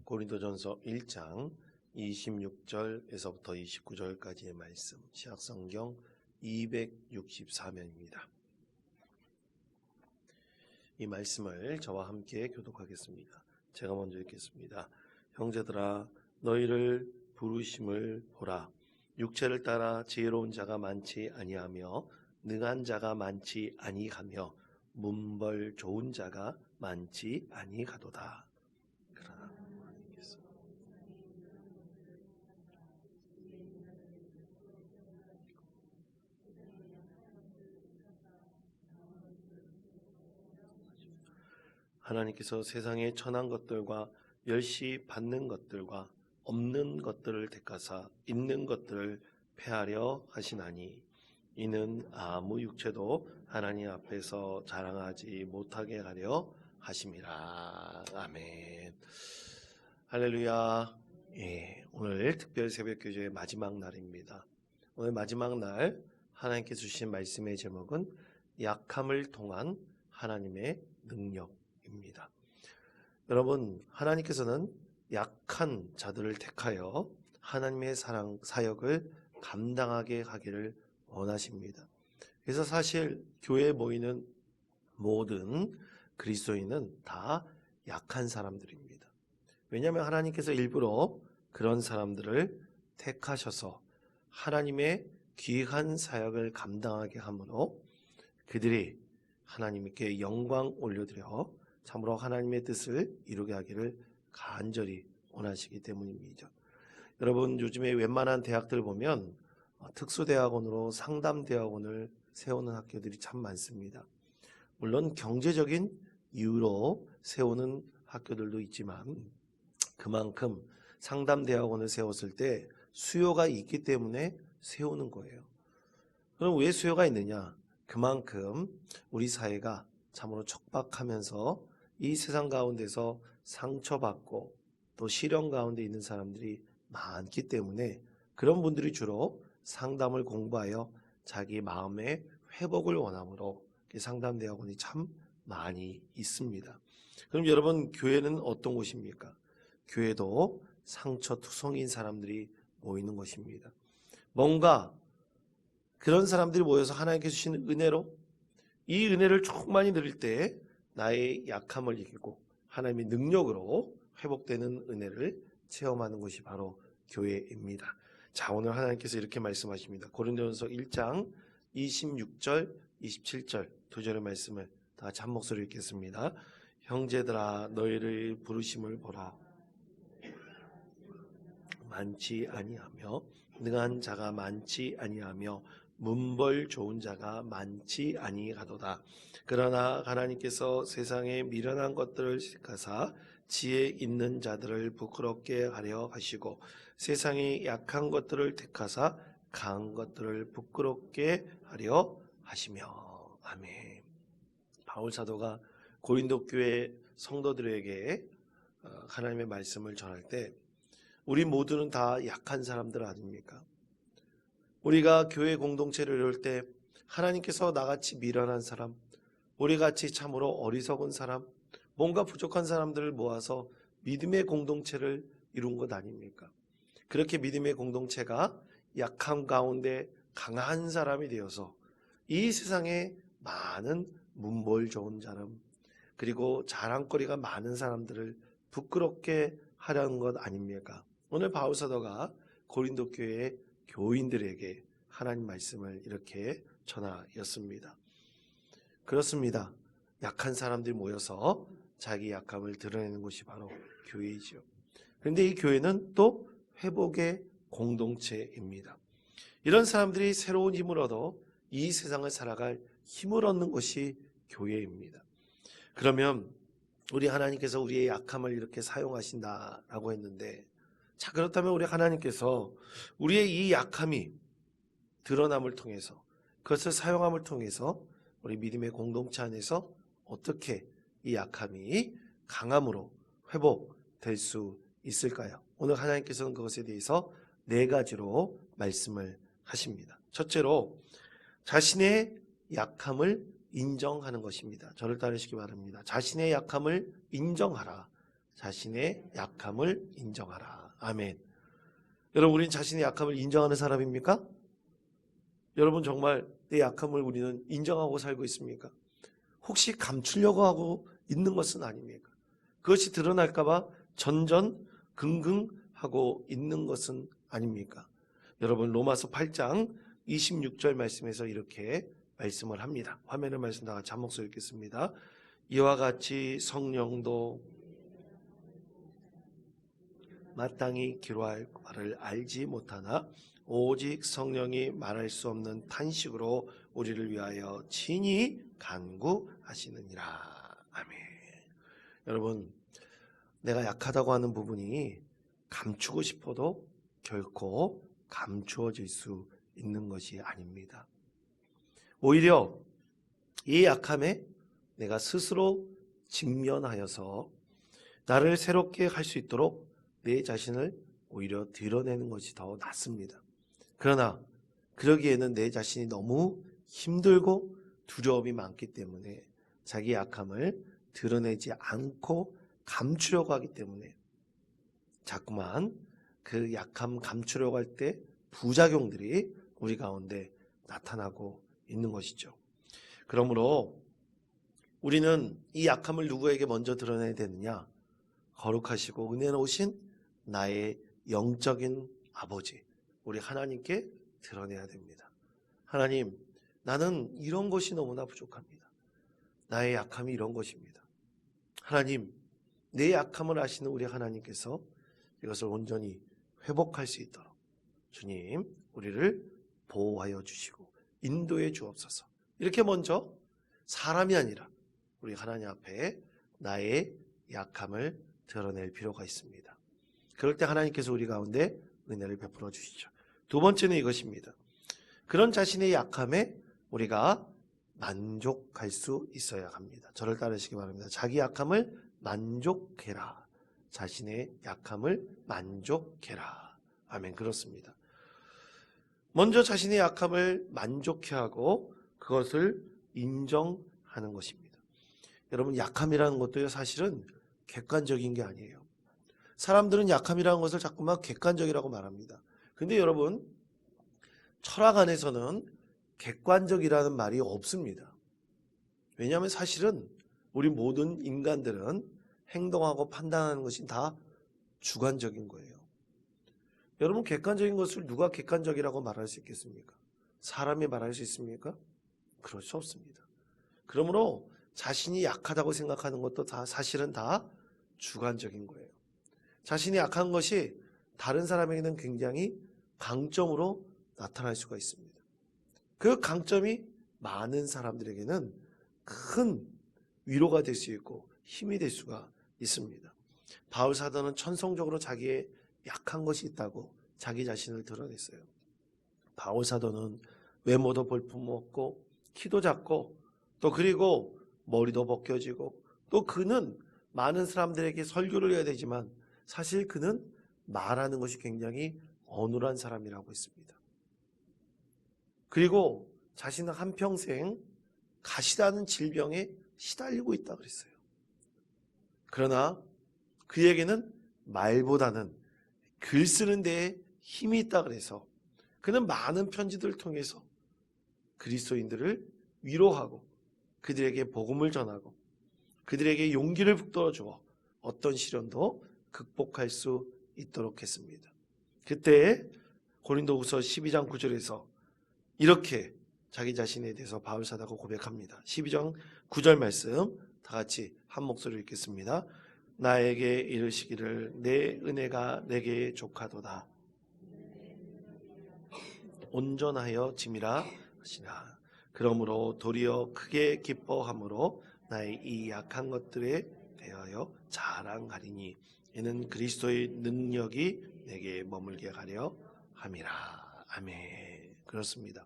고린도전서 1장 26절에서부터 29절까지의 말씀, 신약성경 264면입니다. 이 말씀을 저와 함께 교독하겠습니다. 제가 먼저 읽겠습니다. 형제들아, 너희를 부르심을 보라. 육체를 따라 지혜로운 자가 많지 아니하며 능한 자가 많지 아니하며 문벌 좋은 자가 많지 아니하도다. 그러나 하나님께서 세상의 천한 것들과 멸시 받는 것들과 없는 것들을 택하사 있는 것들을 폐하려 하시나니 이는 아무 육체도 하나님 앞에서 자랑하지 못하게 하려 하심이라. 아멘. 할렐루야. 오늘 특별 새벽 교제의 마지막 날입니다. 오늘 마지막 날 하나님께서 주신 말씀의 제목은 약함을 통한 하나님의 능력입니다. 여러분, 하나님께서는 약한 자들을 택하여 하나님의 사역을 감당하게 하기를 원하십니다. 그래서 사실 교회에 모이는 모든 그리스도인은 다 약한 사람들입니다. 왜냐하면 하나님께서 일부러 그런 사람들을 택하셔서 하나님의 귀한 사역을 감당하게 하므로 그들이 하나님께 영광 올려드려 참으로 하나님의 뜻을 이루게 하기를 간절히 원하시기 때문입니다. 여러분, 요즘에 웬만한 대학들 보면 특수대학원으로 상담대학원을 세우는 학교들이 참 많습니다. 물론 경제적인 이유로 세우는 학교들도 있지만 그만큼 상담대학원을 세웠을 때 수요가 있기 때문에 세우는 거예요. 그럼 왜 수요가 있느냐? 그만큼 우리 사회가 참으로 척박하면서 이 세상 가운데서 상처받고 또 시련 가운데 있는 사람들이 많기 때문에 그런 분들이 주로 상담을 공부하여 자기 마음의 회복을 원하므로 상담대학원이 참 많이 있습니다. 그럼 여러분, 교회는 어떤 곳입니까? 교회도 상처투성인 사람들이 모이는 것입니다. 뭔가 그런 사람들이 모여서 하나님께서 주시는 은혜로 이 은혜를 충만히 누릴 때 나의 약함을 이기고 하나님의 능력으로 회복되는 은혜를 체험하는 것이 바로 교회입니다. 자, 오늘 하나님께서 이렇게 말씀하십니다. 고린도전서 1장 26절, 27절 두 절의 말씀을 다 같이 한 목소리로 읽겠습니다. 형제들아, 너희를 부르심을 보라. 많지 아니하며 능한 자가 많지 아니하며 문벌 좋은 자가 많지 아니하도다. 그러나 하나님께서 세상에 미련한 것들을 택하사 지혜 있는 자들을 부끄럽게 하려 하시고 세상에 약한 것들을 택하사 강한 것들을 부끄럽게 하려 하시며. 아멘. 바울 사도가 고린도 교회 성도들에게 하나님의 말씀을 전할 때 우리 모두는 다 약한 사람들 아닙니까? 우리가 교회 공동체를 이룰 때 하나님께서 나같이 미련한 사람, 우리같이 참으로 어리석은 사람, 뭔가 부족한 사람들을 모아서 믿음의 공동체를 이룬 것 아닙니까? 그렇게 믿음의 공동체가 약함 가운데 강한 사람이 되어서 이 세상에 많은 문벌 좋은 사람, 그리고 자랑거리가 많은 사람들을 부끄럽게 하려는 것 아닙니까? 오늘 바울 사도가 고린도 교회의 교인들에게 하나님 말씀을 이렇게 전하였습니다. 그렇습니다. 약한 사람들이 모여서 자기 약함을 드러내는 곳이 바로 교회이죠. 그런데 이 교회는 또 회복의 공동체입니다. 이런 사람들이 새로운 힘을 얻어 이 세상을 살아갈 힘을 얻는 것이 교회입니다. 그러면 우리 하나님께서 우리의 약함을 이렇게 사용하신다라고 했는데, 자, 그렇다면 우리 하나님께서 우리의 이 약함이 드러남을 통해서, 그것을 사용함을 통해서 우리 믿음의 공동체 안에서 어떻게 이 약함이 강함으로 회복될 수 있을까요? 오늘 하나님께서는 그것에 대해서 4가지로 말씀을 하십니다. 첫째로 자신의 약함을 인정하는 것입니다. 저를 따르시기 바랍니다. 자신의 약함을 인정하라. 자신의 약함을 인정하라. 아멘. 여러분, 우린 자신의 약함을 인정하는 사람입니까? 여러분, 정말 내 약함을 우리는 인정하고 살고 있습니까? 혹시 감추려고 하고 있는 것은 아닙니까? 그것이 드러날까봐 전전긍긍하고 있는 것은 아닙니까? 여러분, 로마서 8장 26절 말씀에서 이렇게 말씀을 합니다. 화면에 말씀 다 같이 한 목소리 읽겠습니다. 이와 같이 성령도 마땅히 기록할 바를 알지 못하나 오직 성령이 말할 수 없는 탄식으로 우리를 위하여 친히 간구하시느니라. 아멘. 여러분, 내가 약하다고 하는 부분이 감추고 싶어도 결코 감추어질 수 있는 것이 아닙니다. 오히려 이 약함에 내가 스스로 직면하여서 나를 새롭게 할 수 있도록 내 자신을 오히려 드러내는 것이 더 낫습니다. 그러나 그러기에는 내 자신이 너무 힘들고 두려움이 많기 때문에 자기 약함을 드러내지 않고 감추려고 하기 때문에 자꾸만 그 약함 감추려고 할 때 부작용들이 우리 가운데 나타나고 있는 것이죠. 그러므로 우리는 이 약함을 누구에게 먼저 드러내야 되느냐? 거룩하시고 은혜로우신 나의 영적인 아버지, 우리 하나님께 드러내야 됩니다. 하나님, 나는 이런 것이 너무나 부족합니다. 나의 약함이 이런 것입니다. 하나님, 내 약함을 아시는 우리 하나님께서 이것을 온전히 회복할 수 있도록 주님, 우리를 보호하여 주시고 인도해 주옵소서. 이렇게 먼저 사람이 아니라 우리 하나님 앞에 나의 약함을 드러낼 필요가 있습니다. 그럴 때 하나님께서 우리 가운데 은혜를 베풀어 주시죠. 두 번째는 이것입니다. 그런 자신의 약함에 우리가 만족할 수 있어야 합니다. 저를 따르시기 바랍니다. 자기 약함을 만족해라. 자신의 약함을 만족해라. 아멘. 그렇습니다. 먼저 자신의 약함을 만족해하고 그것을 인정하는 것입니다. 여러분, 약함이라는 것도요, 사실은 객관적인 게 아니에요. 사람들은 약함이라는 것을 자꾸만 객관적이라고 말합니다. 근데 여러분, 철학 안에서는 객관적이라는 말이 없습니다. 왜냐하면 사실은 우리 모든 인간들은 행동하고 판단하는 것이 다 주관적인 거예요. 여러분, 객관적인 것을 누가 객관적이라고 말할 수 있겠습니까? 사람이 말할 수 있습니까? 그럴 수 없습니다. 그러므로 자신이 약하다고 생각하는 것도 다 사실은 다 주관적인 거예요. 자신이 약한 것이 다른 사람에게는 굉장히 강점으로 나타날 수가 있습니다. 그 강점이 많은 사람들에게는 큰 위로가 될 수 있고 힘이 될 수가 있습니다. 바울 사도는 천성적으로 자기의 약한 것이 있다고 자기 자신을 드러냈어요. 바울 사도는 외모도 볼품없고 키도 작고 또 그리고 머리도 벗겨지고 또 그는 많은 사람들에게 설교를 해야 되지만 사실 그는 말하는 것이 굉장히 어눌한 사람이라고 했습니다. 그리고 자신은 한평생 가시라는 질병에 시달리고 있다 그랬어요. 그러나 그에게는 말보다는 글 쓰는 데에 힘이 있다 그래서 그는 많은 편지들을 통해서 그리스도인들을 위로하고 그들에게 복음을 전하고 그들에게 용기를 북돋아 주어 어떤 시련도 극복할 수 있도록 했습니다. 그때 고린도후서 12장 9절에서 이렇게 자기 자신에 대해서 바울 사도가 고백합니다. 12장 9절 말씀 다 같이 한 목소리로 읽겠습니다. 나에게 이르시기를 내 은혜가 내게 족하도다. 온전하여 짐이라 하시나. 그러므로 도리어 크게 기뻐함으로 나의 이 약한 것들에 대하여 자랑하리니 이는 그리스도의 능력이 내게 머물게 하려 함이라. 아멘. 그렇습니다.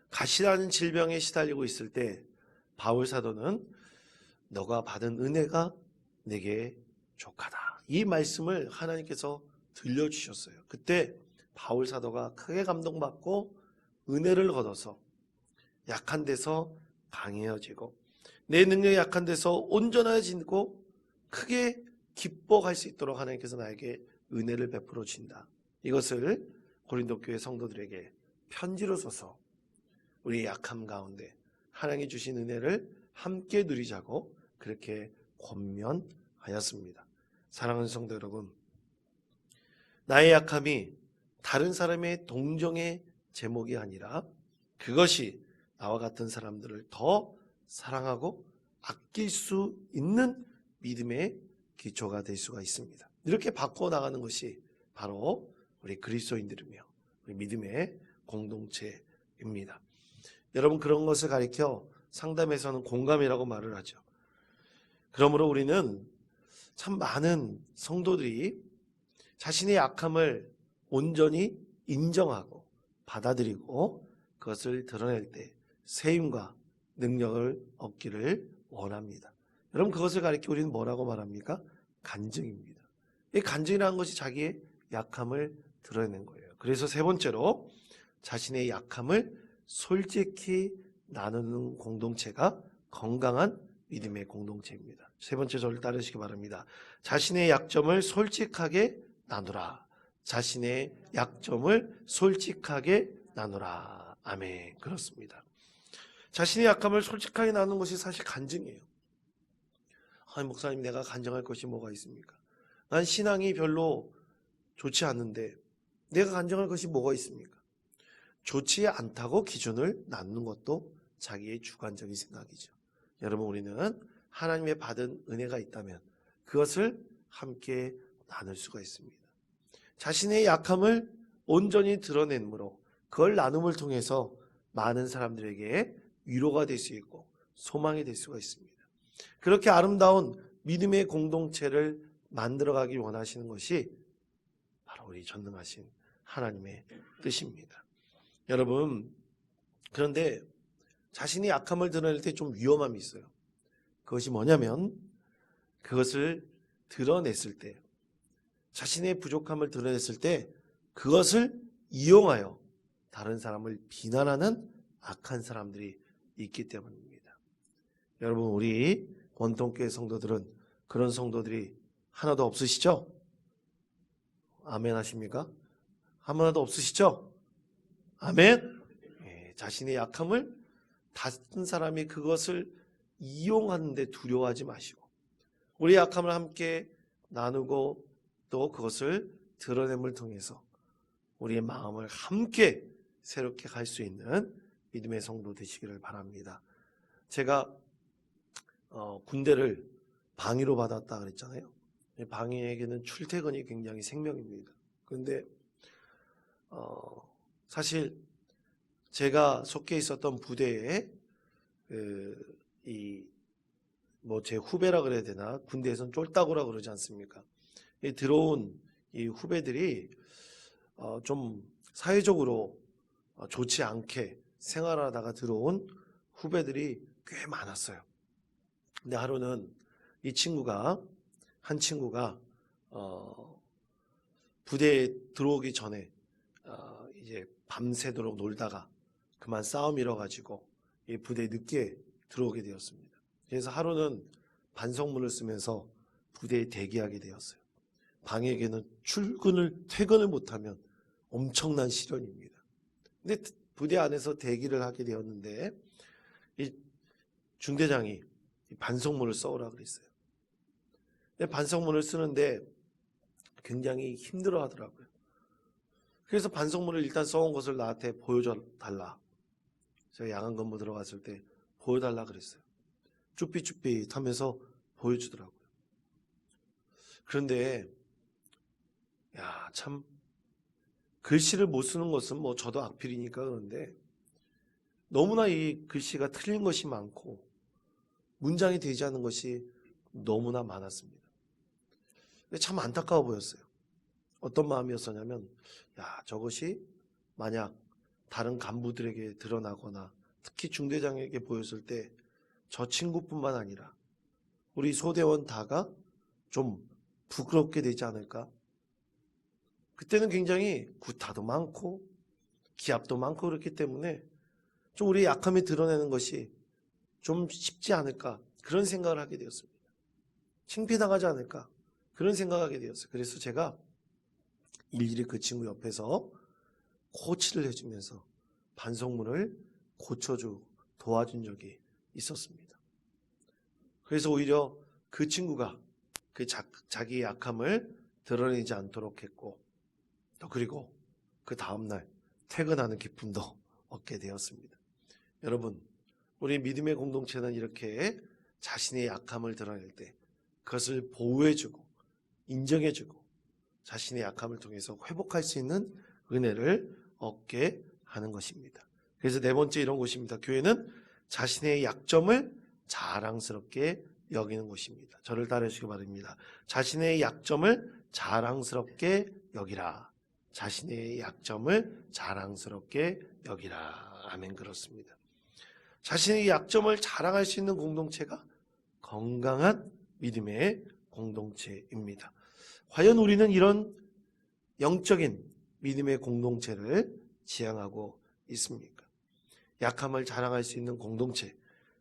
가시라는 질병에 시달리고 있을 때 바울 사도는 너가 받은 은혜가 내게 족하다. 이 말씀을 하나님께서 들려주셨어요. 그때 바울 사도가 크게 감동받고 은혜를 거둬서 약한 데서 강해지고 내 능력이 약한 데서 온전해지고 크게 기뻐할 수 있도록 하나님께서 나에게 은혜를 베풀어 주신다. 이것을 고린도 교회 성도들에게 편지로 써서 우리의 약함 가운데 하나님이 주신 은혜를 함께 누리자고 그렇게 권면하였습니다. 사랑하는 성도 여러분, 나의 약함이 다른 사람의 동정의 제목이 아니라 그것이 나와 같은 사람들을 더 사랑하고 아낄 수 있는 믿음의 기초가 될 수가 있습니다. 이렇게 바꿔 나가는 것이 바로 우리 그리스도인들이며 우리 믿음의 공동체입니다. 여러분, 그런 것을 가리켜 상담에서는 공감이라고 말을 하죠. 그러므로 우리는 참 많은 성도들이 자신의 약함을 온전히 인정하고 받아들이고 그것을 드러낼 때 세임과 능력을 얻기를 원합니다. 여러분, 그것을 가리켜 우리는 뭐라고 말합니까? 간증입니다. 이 간증이라는 것이 자기의 약함을 드러내는 거예요. 그래서 세 번째로 자신의 약함을 솔직히 나누는 공동체가 건강한 믿음의 공동체입니다. 세 번째, 저를 따르시기 바랍니다. 자신의 약점을 솔직하게 나누라. 자신의 약점을 솔직하게 나누라. 아멘. 그렇습니다. 자신의 약함을 솔직하게 나누는 것이 사실 간증이에요. 아니, 목사님, 내가 간증할 것이 뭐가 있습니까? 난 신앙이 별로 좋지 않는데 내가 간증할 것이 뭐가 있습니까? 좋지 않다고 기준을 나누는 것도 자기의 주관적인 생각이죠. 여러분, 우리는 하나님의 받은 은혜가 있다면 그것을 함께 나눌 수가 있습니다. 자신의 약함을 온전히 드러내므로 그걸 나눔을 통해서 많은 사람들에게 위로가 될 수 있고 소망이 될 수가 있습니다. 그렇게 아름다운 믿음의 공동체를 만들어가기 원하시는 것이 바로 우리 전능하신 하나님의 뜻입니다. 여러분, 그런데 자신의 약함을 드러낼 때 좀 위험함이 있어요. 그것이 뭐냐면 그것을 드러냈을 때, 자신의 부족함을 드러냈을 때 그것을 이용하여 다른 사람을 비난하는 악한 사람들이 있기 때문입니다. 여러분, 우리 원통교회 성도들은 그런 성도들이 하나도 없으시죠? 아멘 하십니까? 하나도 없으시죠? 아멘? 예, 자신의 약함을 다른 사람이 그것을 이용하는데 두려워하지 마시고 우리 약함을 함께 나누고 또 그것을 드러냄을 통해서 우리의 마음을 함께 새롭게 갈 수 있는 믿음의 성도 되시기를 바랍니다. 제가 군대를 방위로 받았다 그랬잖아요. 방위에게는 출퇴근이 굉장히 생명입니다. 그런데 사실 제가 속해 있었던 부대에 제 후배라 그래야 되나, 군대에서는 쫄따구라 그러지 않습니까? 들어온 이 후배들이 좀 사회적으로 좋지 않게 생활하다가 들어온 후배들이 꽤 많았어요. 근데 하루는 한 친구가 부대에 들어오기 전에 이제 밤새도록 놀다가 그만 싸움 일어가지고 이 부대에 늦게 들어오게 되었습니다. 그래서 하루는 반성문을 쓰면서 부대에 대기하게 되었어요. 방에게는 퇴근을 못하면 엄청난 시련입니다. 근데 부대 안에서 대기를 하게 되었는데 이 중대장이 반성문을 써오라 그랬어요. 근데 반성문을 쓰는데 굉장히 힘들어 하더라고요. 그래서 반성문을 일단 써온 것을 나한테 보여달라. 제가 야간 근무 들어갔을 때 보여달라 그랬어요. 쭈삣쭈삣 하면서 보여주더라고요. 그런데 참 글씨를 못 쓰는 것은 뭐 저도 악필이니까 그런데 너무나 이 글씨가 틀린 것이 많고 문장이 되지 않는 것이 너무나 많았습니다. 참 안타까워 보였어요. 어떤 마음이었었냐면 저것이 만약 다른 간부들에게 드러나거나 특히 중대장에게 보였을 때 저 친구뿐만 아니라 우리 소대원 다가 좀 부끄럽게 되지 않을까? 그때는 굉장히 구타도 많고 기압도 많고 그렇기 때문에 좀 우리의 약함이 드러내는 것이 좀 쉽지 않을까 그런 생각을 하게 되었습니다. 창피당하지 않을까 그런 생각하게 되었어요. 그래서 제가 일일이 그 친구 옆에서 코치를 해주면서 반성문을 고쳐주고 도와준 적이 있었습니다. 그래서 오히려 그 친구가 그 자기의 약함을 드러내지 않도록 했고, 또 그리고 그 다음날 퇴근하는 기쁨도 얻게 되었습니다. 여러분, 우리 믿음의 공동체는 이렇게 자신의 약함을 드러낼 때 그것을 보호해주고 인정해주고 자신의 약함을 통해서 회복할 수 있는 은혜를 얻게 하는 것입니다. 그래서 네 번째 이런 곳입니다. 교회는 자신의 약점을 자랑스럽게 여기는 곳입니다. 저를 따르시기 바랍니다. 자신의 약점을 자랑스럽게 여기라. 자신의 약점을 자랑스럽게 여기라. 아멘. 그렇습니다. 자신의 약점을 자랑할 수 있는 공동체가 건강한 믿음의 공동체입니다. 과연 우리는 이런 영적인 믿음의 공동체를 지향하고 있습니까? 약함을 자랑할 수 있는 공동체,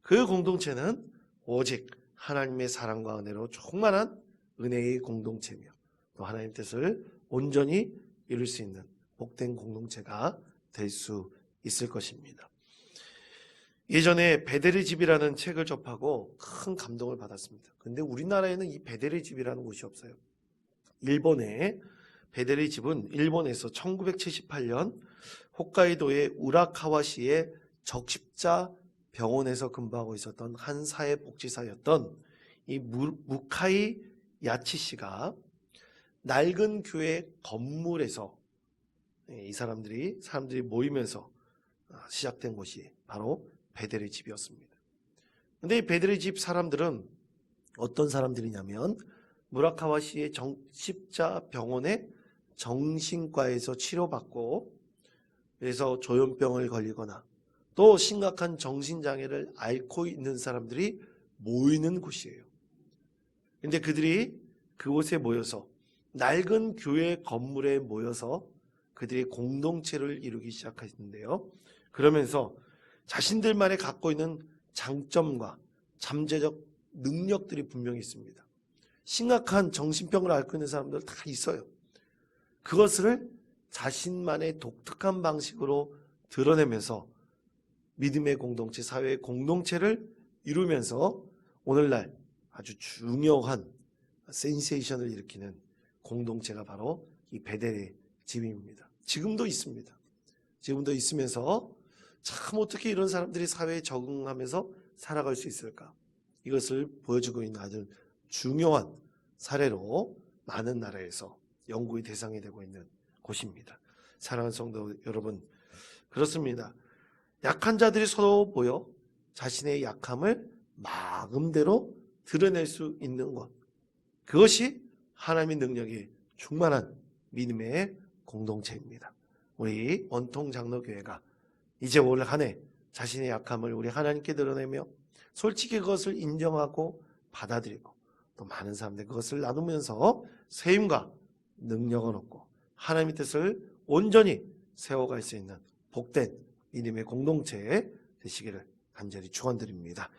그 공동체는 오직 하나님의 사랑과 은혜로 충만한 은혜의 공동체며 또 하나님 뜻을 온전히 이룰 수 있는 복된 공동체가 될 수 있을 것입니다. 예전에 베델의 집이라는 책을 접하고 큰 감동을 받았습니다. 근데 우리나라에는 이 베델의 집이라는 곳이 없어요. 일본의 베델의 집은 일본에서 1978년 홋카이도의 우라카와시의 적십자 병원에서 근무하고 있었던 한 사회복지사였던 이 무카이 야치 씨가 낡은 교회 건물에서 이 사람들이 모이면서 시작된 곳이 바로 베델의 집이었습니다. 그런데 이 베델의 집 사람들은 어떤 사람들이냐면 무라카와시의 적십자 병원의 정신과에서 치료받고 그래서 조현병을 걸리거나 또 심각한 정신장애를 앓고 있는 사람들이 모이는 곳이에요. 그런데 그들이 그곳에 모여서 낡은 교회 건물에 모여서 그들이 공동체를 이루기 시작했는데요. 그러면서 자신들만이 갖고 있는 장점과 잠재적 능력들이 분명히 있습니다. 심각한 정신병을 앓고 있는 사람들 다 있어요. 그것을 자신만의 독특한 방식으로 드러내면서 믿음의 공동체, 사회의 공동체를 이루면서 오늘날 아주 중요한 센세이션을 일으키는 공동체가 바로 이 베델의 집입니다. 지금도 있습니다. 지금도 있으면서 참 어떻게 이런 사람들이 사회에 적응하면서 살아갈 수 있을까? 이것을 보여주고 있는 아주 중요한 사례로 많은 나라에서 연구의 대상이 되고 있는 곳입니다. 사랑하는 성도 여러분, 그렇습니다. 약한 자들이 서로 모여 자신의 약함을 마음대로 드러낼 수 있는 것, 그것이 하나님의 능력이 충만한 믿음의 공동체입니다. 우리 원통장로교회가 이제 올 한 해 자신의 약함을 우리 하나님께 드러내며 솔직히 그것을 인정하고 받아들이고 또 많은 사람들 그것을 나누면서 세임과 능력을 얻고 하나님의 뜻을 온전히 세워갈 수 있는 복된 믿음의 공동체 되시기를 간절히 축원드립니다.